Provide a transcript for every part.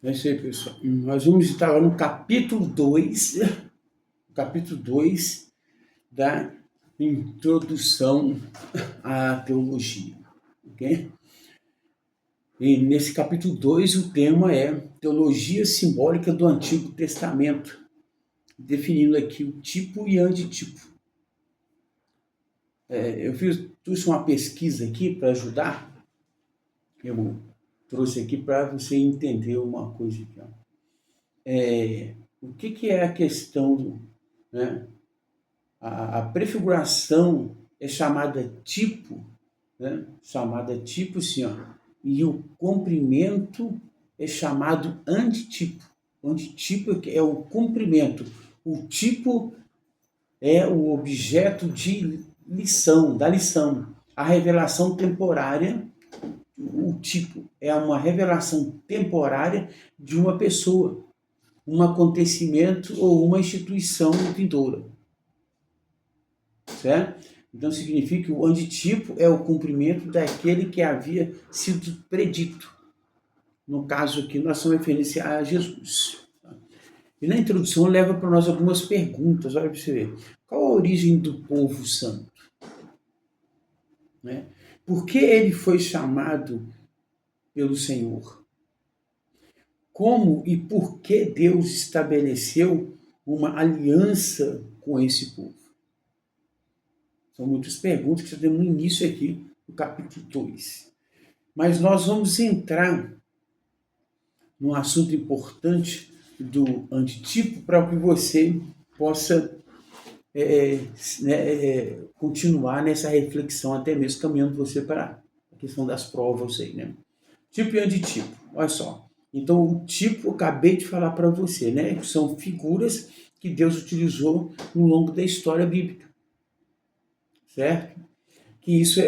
É isso aí, pessoal. Nós vamos estar lá no capítulo 2 da introdução à teologia, ok? E nesse capítulo 2 o tema é teologia simbólica do Antigo Testamento, definindo aqui o tipo e antitipo. Eu trouxe uma pesquisa aqui para ajudar, eu trouxe aqui para você entender uma coisa aqui. Ó. O que é a questão, né? A prefiguração é chamada tipo, né? Chamada tipo, sim, ó. E o comprimento é chamado antitipo. O antitipo é o comprimento. O tipo é o objeto de lição, da lição. A revelação temporária, o tipo é uma revelação temporária de uma pessoa, um acontecimento ou uma instituição vindoura. Certo? Então significa que o antitipo é o cumprimento daquele que havia sido predito. No caso aqui, nós somos referência a Jesus. E na introdução leva para nós algumas perguntas. Olha para você ver. Qual a origem do povo santo? Né? Por que ele foi chamado pelo Senhor? Como e por que Deus estabeleceu uma aliança com esse povo? São muitas perguntas que já temos no início aqui do capítulo 2. Mas nós vamos entrar num assunto importante do antitipo para que você possa continuar nessa reflexão, até mesmo caminhando você para a questão das provas aí, né? Tipo e antitipo, olha só. Então, o tipo, eu acabei de falar para você, né? São figuras que Deus utilizou no longo da história bíblica, certo? Que isso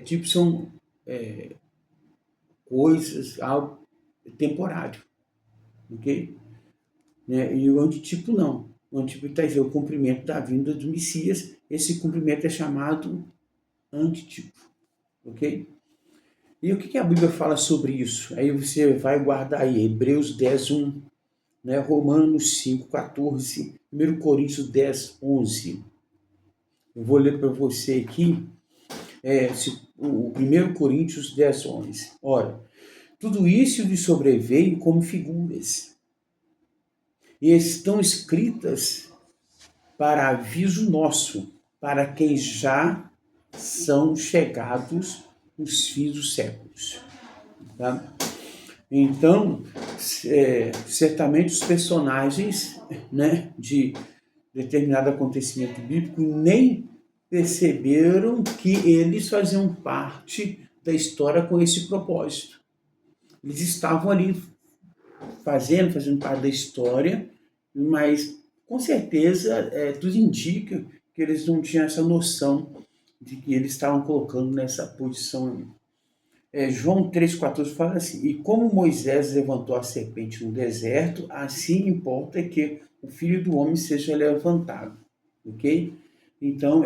tipo, são coisas, algo temporário, ok? Né? E o antitipo não. O antitipo está dizendo o cumprimento da vinda do Messias. Esse cumprimento é chamado antitipo, ok? E o que a Bíblia fala sobre isso? Aí você vai guardar aí Hebreus 10:1, né? Romanos 5:14, 1 Coríntios 10:11. Eu vou ler para você aqui o 1 Coríntios 10:11. Ora, tudo isso lhe sobreveio como figuras, e estão escritas para aviso nosso, para quem já são chegados os fins dos séculos. Tá? Então, certamente os personagens, né, de determinado acontecimento bíblico nem perceberam que eles faziam parte da história com esse propósito. Eles estavam ali fazendo parte da história, mas com certeza tudo indica que eles não tinham essa noção de que eles estavam colocando nessa posição. João 3,14 fala assim: e como Moisés levantou a serpente no deserto, assim importa que o Filho do Homem seja levantado. Ok? Então,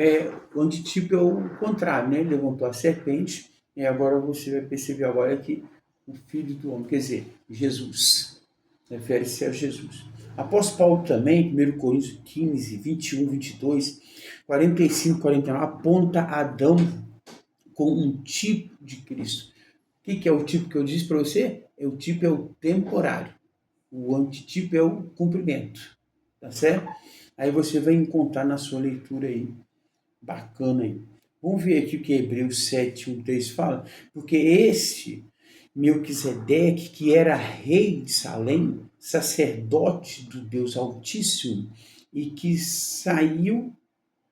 o antitipo é o contrário, né? Ele levantou a serpente, e agora você vai perceber agora que o Filho do Homem, quer dizer, Jesus, refere-se a Jesus. Após Paulo também, 1 Coríntios 15, 21, 22, 45, 49, aponta Adão como um tipo de Cristo. O que é o tipo que eu disse para você? O tipo é o temporário. O antitipo é o cumprimento. Tá certo? Aí você vai encontrar na sua leitura aí. Bacana aí. Vamos ver aqui o que Hebreus 7, 1, 3 fala. Porque este Melquisedeque, que era rei de Salém, sacerdote do Deus Altíssimo, e que saiu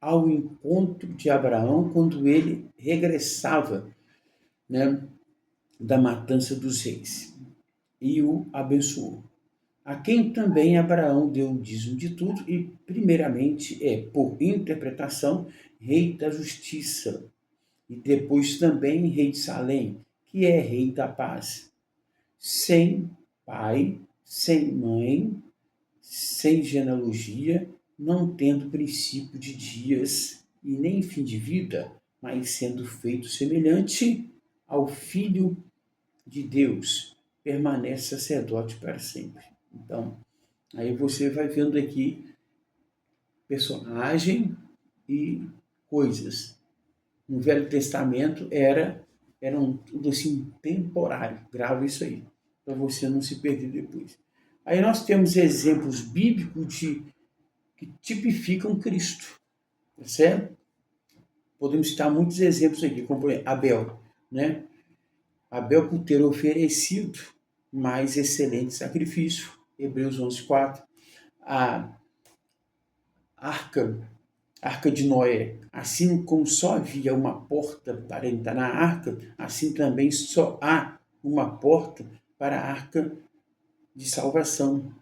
ao encontro de Abraão quando ele regressava, né, da matança dos reis, e o abençoou. A quem também Abraão deu o dízimo de tudo, e primeiramente por interpretação, rei da justiça, e depois também rei de Salém, que é rei da paz, sem pai, sem mãe, sem genealogia, não tendo princípio de dias e nem fim de vida, mas sendo feito semelhante ao Filho de Deus, permanece sacerdote para sempre. Então, aí você vai vendo aqui personagem e coisas. No Velho Testamento era tudo assim temporário. Grava isso aí, para você não se perder depois. Aí nós temos exemplos bíblicos que tipificam Cristo, tá certo? Podemos citar muitos exemplos aqui, como por exemplo, Abel, né? Abel, por ter oferecido mais excelente sacrifício, Hebreus 11:4. A arca de Noé, assim como só havia uma porta para entrar na arca, assim também só há uma porta para a arca de salvação.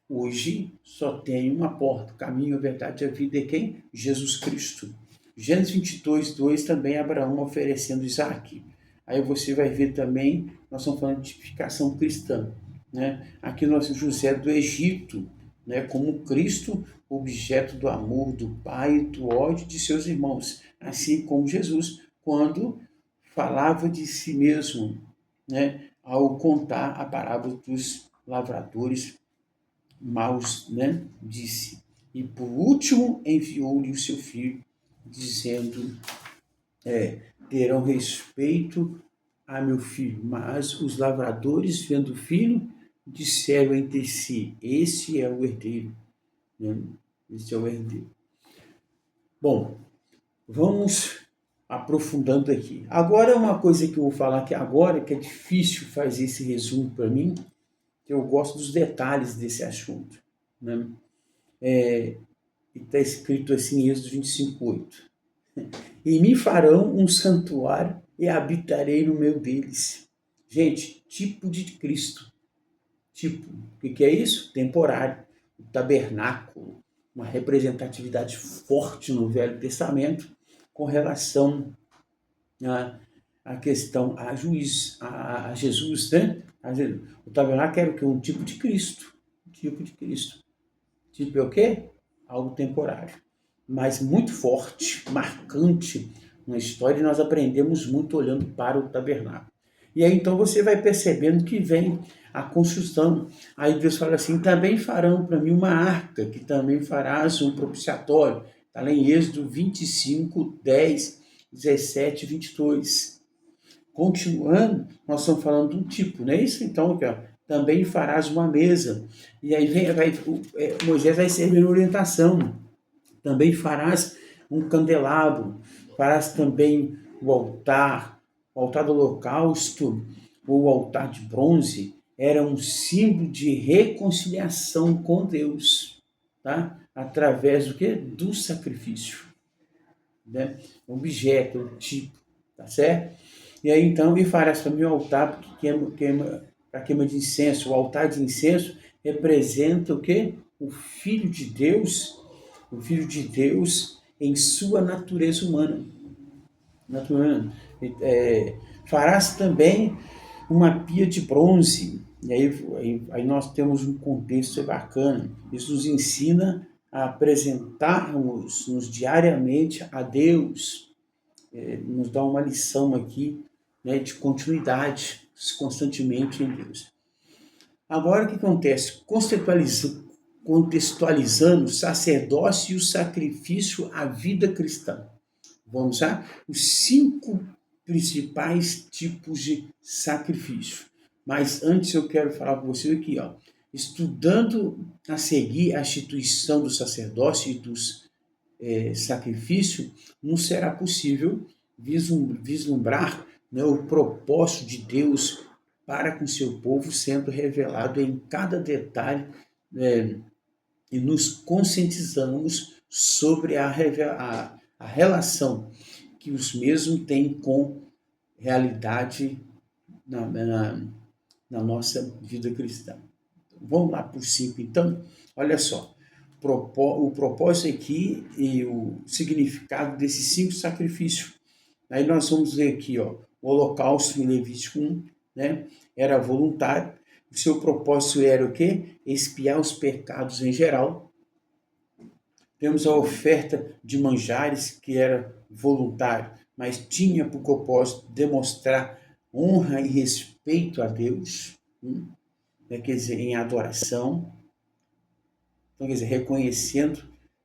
Hoje só tem uma porta, o caminho, a verdade e a vida é quem? Jesus Cristo. Gênesis 22:2 também Abraão oferecendo Isaac. Aí você vai ver também, nós estamos falando de tipificação cristã, né? Aqui nós José do Egito, né? Como Cristo, objeto do amor do Pai e do ódio de seus irmãos, assim como Jesus, quando falava de si mesmo, né? Ao contar a parábola dos lavradores maus, né? Disse. E por último enviou-lhe o seu filho, dizendo, terão respeito a meu filho. Mas os lavradores, vendo o filho, disseram entre si, esse é o herdeiro. Né? Esse é o herdeiro. Bom, vamos aprofundando aqui. Agora, uma coisa que eu vou falar aqui agora, que é difícil fazer esse resumo para mim, que eu gosto dos detalhes desse assunto. Né? Está escrito assim em Êxodo 25:8. E me farão um santuário e habitarei no meio deles. Gente, tipo de Cristo. Tipo, o que é isso? Temporário. O tabernáculo, uma representatividade forte no Velho Testamento com relação à questão a Jesus, né? O tabernáculo era o quê? Um tipo de Cristo. Um tipo de Cristo. Tipo é o quê? Algo temporário, mas muito forte, marcante na história, e nós aprendemos muito olhando para o tabernáculo. E aí então você vai percebendo que vem a construção. Aí Deus fala assim, também farão para mim uma arca, que também farás um propiciatório. Está lá em Êxodo 25:10, 17 e 22. Continuando, nós estamos falando de um tipo, não é isso? Então, aqui, ó, também farás uma mesa. E aí Moisés vai servir orientação. Também farás um candelabro, farás também o altar do holocausto, ou o altar de bronze, era um símbolo de reconciliação com Deus, tá? Através do quê? Do sacrifício, né? Objeto, tipo, tá certo? E aí então, e farás também o altar para queima de incenso. O altar de incenso representa o quê? O Filho de Deus, em sua natureza humana. Farás também uma pia de bronze. E aí nós temos um contexto bacana. Isso nos ensina a apresentarmos-nos diariamente a Deus. Nos dá uma lição aqui, né, de continuidade constantemente em Deus. Agora o que acontece? Contextualizando o sacerdócio e o sacrifício à vida cristã. Vamos lá? Os 5 principais tipos de sacrifício. Mas antes eu quero falar com você aqui, ó, estudando a seguir a instituição do sacerdócio e dos sacrifício, não será possível vislumbrar, né, o propósito de Deus para com seu povo sendo revelado em cada detalhe, e nos conscientizamos sobre a relação que os mesmos têm com realidade na nossa vida cristã. Vamos lá por 5, então. Olha só, o propósito aqui e o significado desses 5 sacrifícios. Aí nós vamos ver aqui, ó, o holocausto em Levítico 1, né, era voluntário. O seu propósito era o quê? Expiar os pecados em geral. Temos a oferta de manjares, que era voluntário, mas tinha por propósito demonstrar honra e respeito a Deus. Quer dizer, em adoração. Então, quer dizer, reconhecendo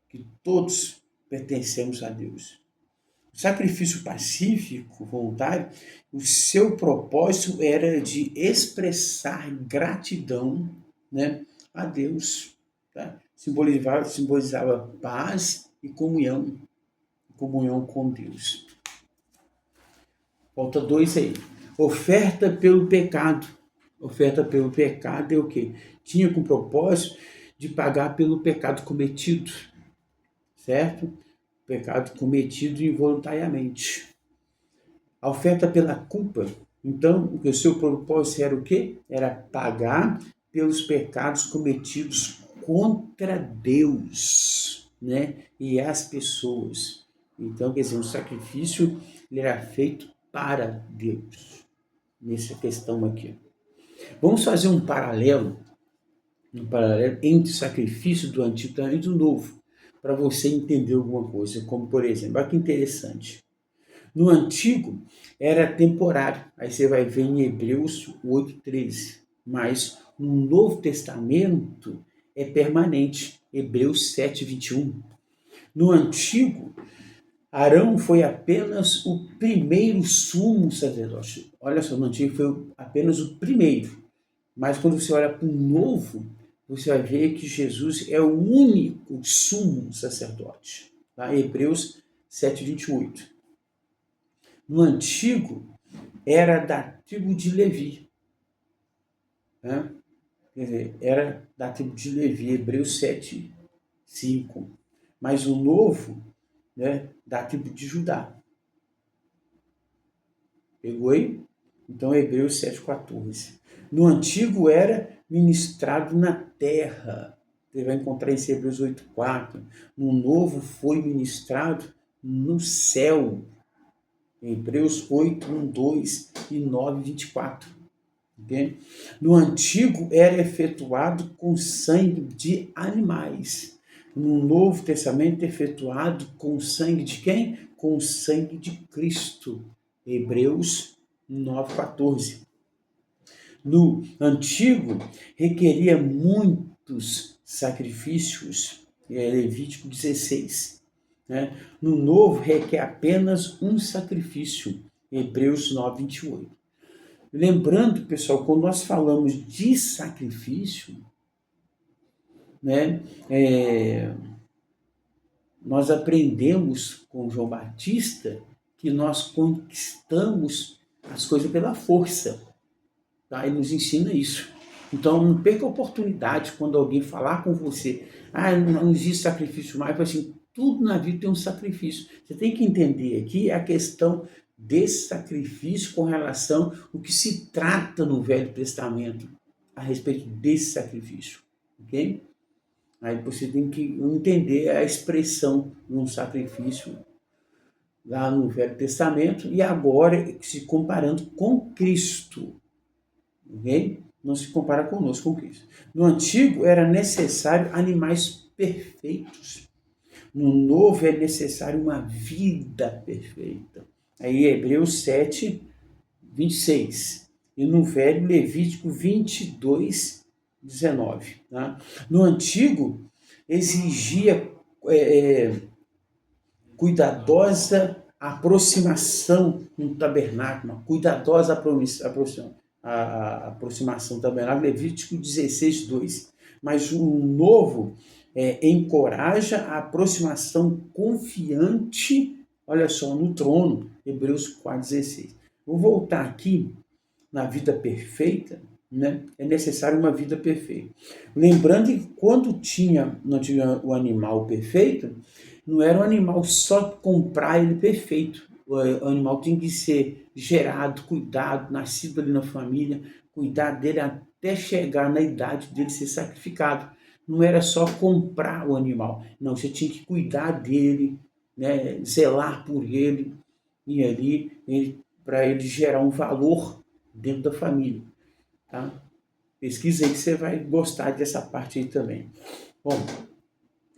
que todos pertencemos a Deus. O sacrifício pacífico, voluntário, o seu propósito era de expressar gratidão, né, a Deus. Tá? Simbolizava paz e comunhão com Deus. Falta 2 aí. Oferta pelo pecado. Oferta pelo pecado é o quê? Tinha com propósito de pagar pelo pecado cometido, certo? Pecado cometido involuntariamente. A oferta pela culpa, então, o seu propósito era o quê? Era pagar pelos pecados cometidos contra Deus, né? E as pessoas. Então, quer dizer, o sacrifício ele era feito para Deus, nessa questão aqui. Vamos fazer um paralelo entre o sacrifício do Antigo Testamento e do Novo, para você entender alguma coisa, como por exemplo, olha que interessante. No Antigo era temporário, aí você vai ver em Hebreus 8:13, mas no Novo Testamento é permanente, Hebreus 7:21. No Antigo, Arão foi apenas o primeiro sumo sacerdote. Olha só, no Antigo foi apenas o primeiro. Mas quando você olha para o Novo, você vai ver que Jesus é o único sumo sacerdote. Tá? Hebreus 7:28. No Antigo, era da tribo de Levi. Né? Quer dizer, era da tribo de Levi, Hebreus 7:5. Mas o Novo, né, da tribo de Judá. Pegou aí? Então, Hebreus 7:14. No Antigo era ministrado na terra. Você vai encontrar em Hebreus 8:4. No Novo foi ministrado no céu. Hebreus 8:1-2 e 9:24. Okay? No Antigo era efetuado com sangue de animais. No Novo Testamento é efetuado com sangue de quem? Com o sangue de Cristo. Hebreus 9:14. No Antigo requeria muitos sacrifícios, Levítico 16. Né? No Novo requer apenas um sacrifício, Hebreus 9:28. Lembrando, pessoal, quando nós falamos de sacrifício, né, nós aprendemos com João Batista que nós conquistamos as coisas pela força. Tá? Ele nos ensina isso. Então, não perca a oportunidade quando alguém falar com você, não existe sacrifício mais, assim, tudo na vida tem um sacrifício. Você tem que entender aqui a questão desse sacrifício com relação ao que se trata no Velho Testamento a respeito desse sacrifício, ok? Aí você tem que entender a expressão de um sacrifício lá no Velho Testamento e agora se comparando com Cristo, ok? Não se compara conosco, com Cristo. No Antigo era necessário animais perfeitos. No Novo é necessário uma vida perfeita. Aí Hebreus 7:26. E no Velho, Levítico 22:19. Tá? No Antigo, exigia cuidadosa aproximação no tabernáculo, uma cuidadosa aproximação do tabernáculo, Levítico 16:2. Mas o Novo encoraja a aproximação confiante, olha só, no trono, Hebreus 4:16. Vou voltar aqui na vida perfeita, né? É necessário uma vida perfeita. Lembrando que quando não tinha o animal perfeito, não era um animal só comprar ele perfeito. O animal tem que ser gerado, cuidado, nascido ali na família, cuidar dele até chegar na idade dele ser sacrificado. Não era só comprar o animal, não, você tinha que cuidar dele, né, zelar por ele, e ali para ele gerar um valor dentro da família. Tá? Pesquisa aí que você vai gostar dessa parte aí também. Bom,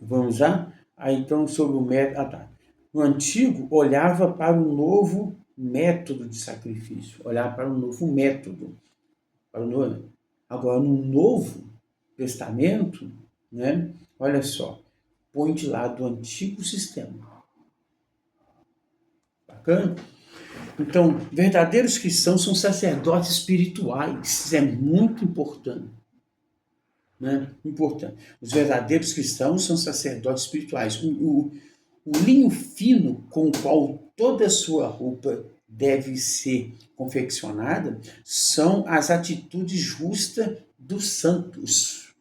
vamos lá? Aí então sobre o método. Tá. No Antigo, olhava para um novo método de sacrifício. Olhava para um novo método. Para o novo. Agora, no Novo Testamento, né, olha só, põe de lado o antigo sistema. Bacana? Então, verdadeiros cristãos são sacerdotes espirituais. Isso é muito importante. Né? Importante. Os verdadeiros cristãos são sacerdotes espirituais. O linho fino com o qual toda a sua roupa deve ser confeccionada são as atitudes justas dos santos.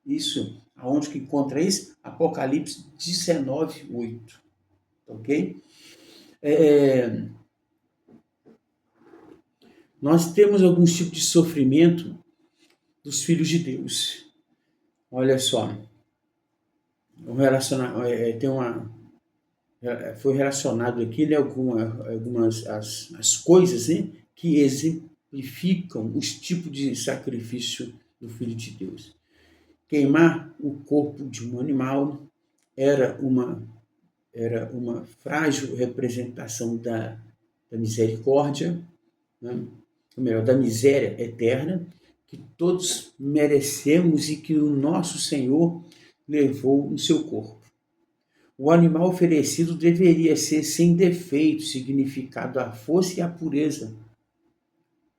Isso, aonde que encontra isso? Apocalipse 19:8. Ok? Nós temos alguns tipos de sofrimento dos filhos de Deus. Olha só, foi relacionado aqui, né, algumas as coisas, né, que exemplificam os tipos de sacrifício do Filho de Deus. Queimar o corpo de um animal era uma frágil representação da misericórdia, né? Ou melhor, da miséria eterna, que todos merecemos e que o nosso Senhor levou no seu corpo. O animal oferecido deveria ser sem defeito, significado a força e a pureza.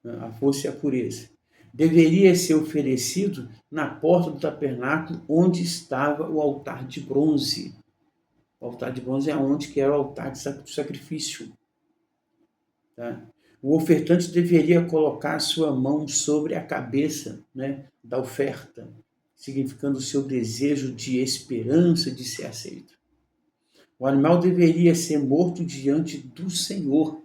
A força e a pureza. Deveria ser oferecido na porta do tabernáculo, onde estava o altar de bronze. O altar de bronze é onde que era o altar do sacrifício. Tá? O ofertante deveria colocar sua mão sobre a cabeça, né, da oferta, significando o seu desejo de esperança de ser aceito. O animal deveria ser morto diante do Senhor.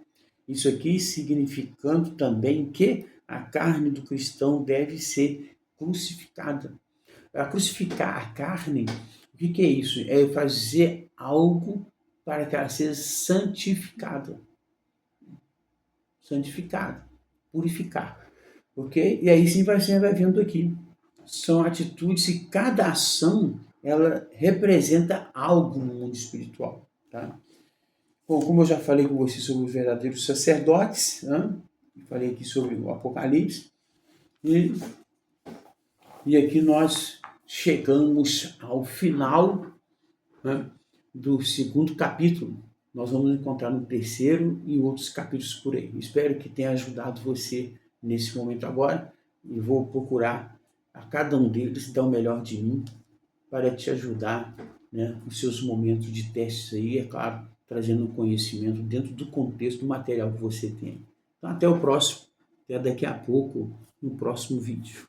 Isso aqui significando também que a carne do cristão deve ser crucificada. Para crucificar a carne, o que é isso? É fazer algo para que ela seja santificada. Santificada, purificar. Ok? E aí sim você vai vendo aqui. São atitudes e cada ação ela representa algo no mundo espiritual. Tá? Bom, como eu já falei com você sobre os verdadeiros sacerdotes, né? Falei aqui sobre o Apocalipse, e aqui nós chegamos ao final, né, do segundo capítulo. Nós vamos encontrar no terceiro e outros capítulos por aí. Espero que tenha ajudado você nesse momento agora e vou procurar a cada um deles dar o melhor de mim para te ajudar, né, nos seus momentos de testes aí, é claro, trazendo conhecimento dentro do contexto do material que você tem. Então, até o próximo, até daqui a pouco, no próximo vídeo.